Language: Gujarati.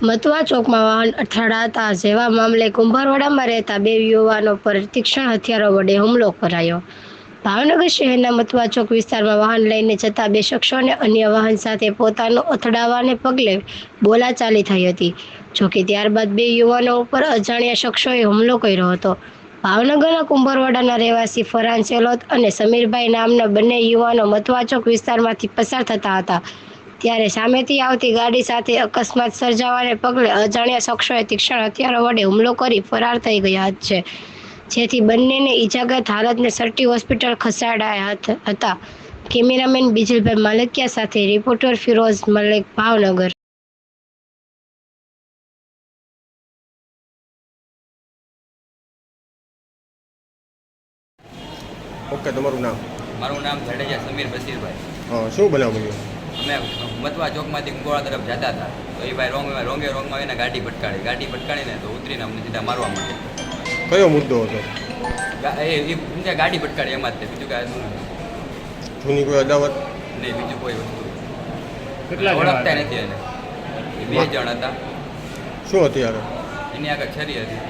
મતવા ચોકમાં વાહન અથડાતા જેવા મામલે કુંભારવાડામાં રહેતા 2 યુવાનો પર તીક્ષ્ણ હથિયારો વડે હુમલો કરાયો. ભાવનગર શહેરના મતવા ચોક વિસ્તારમાં વાહન લઈને જતા 2 શખ્સોને અન્ય વાહન સાથે પોતાનું અથડાવાને પગલે બોલાચાલી થઈ હતી. જોકે ત્યારબાદ 2 યુવાનો ઉપર અજાણ્યા શખ્સોએ હુમલો કર્યો હતો. ભાવનગરના કુંભારવાડાના રહેવાસી ફરહાન સેલોત અને સમીરભાઈ નામના બંને યુવાનો મતવા ચોક વિસ્તારમાંથી પસાર થતા હતા. ત્યારે સામેથી આવતી ગાડી સાથે અકસ્માત સર્જાવાને પગલે અજાણ્યા શખ્સોએ તીક્ષ્ણ હથિયારો વડે હુમલો કરી ફરાર થઈ ગયા છે, જેથી બંનેને ઈજાગ્રસ્ત હાલતને સરટી હોસ્પિટલ ખસેડાયા હતા. કેમેરામેન બિજલભાઈ માલકિયા સાથે રિપોર્ટર ફિરોઝ મલેક, ભાવનગર. ઓકે, તમારું નામ? મારું નામ જાડેજા સમીર બશીરભાઈ. શું બનાવ બન્યો? અમે મતવા ચોકમાંથી કુંગોળા તરફ જતા હતા, તો એ ભાઈ રોંગમાં એને ગાડી પટકાડીને તો ઉતરીને અમને સીધા મારવા માંડ્યા. કયો મુદ્દો હતો? એ ગાડી પટકાડી એમાં જ તે, બીજું કાંઈ જૂની કોઈ અદાવત? નહીં, બીજું કોઈ વસ્તુ કેટલા ઓળખતા નથી એને. એ 2 જણ હતા. શું હથિયારો? એની આગળ છરી હતી.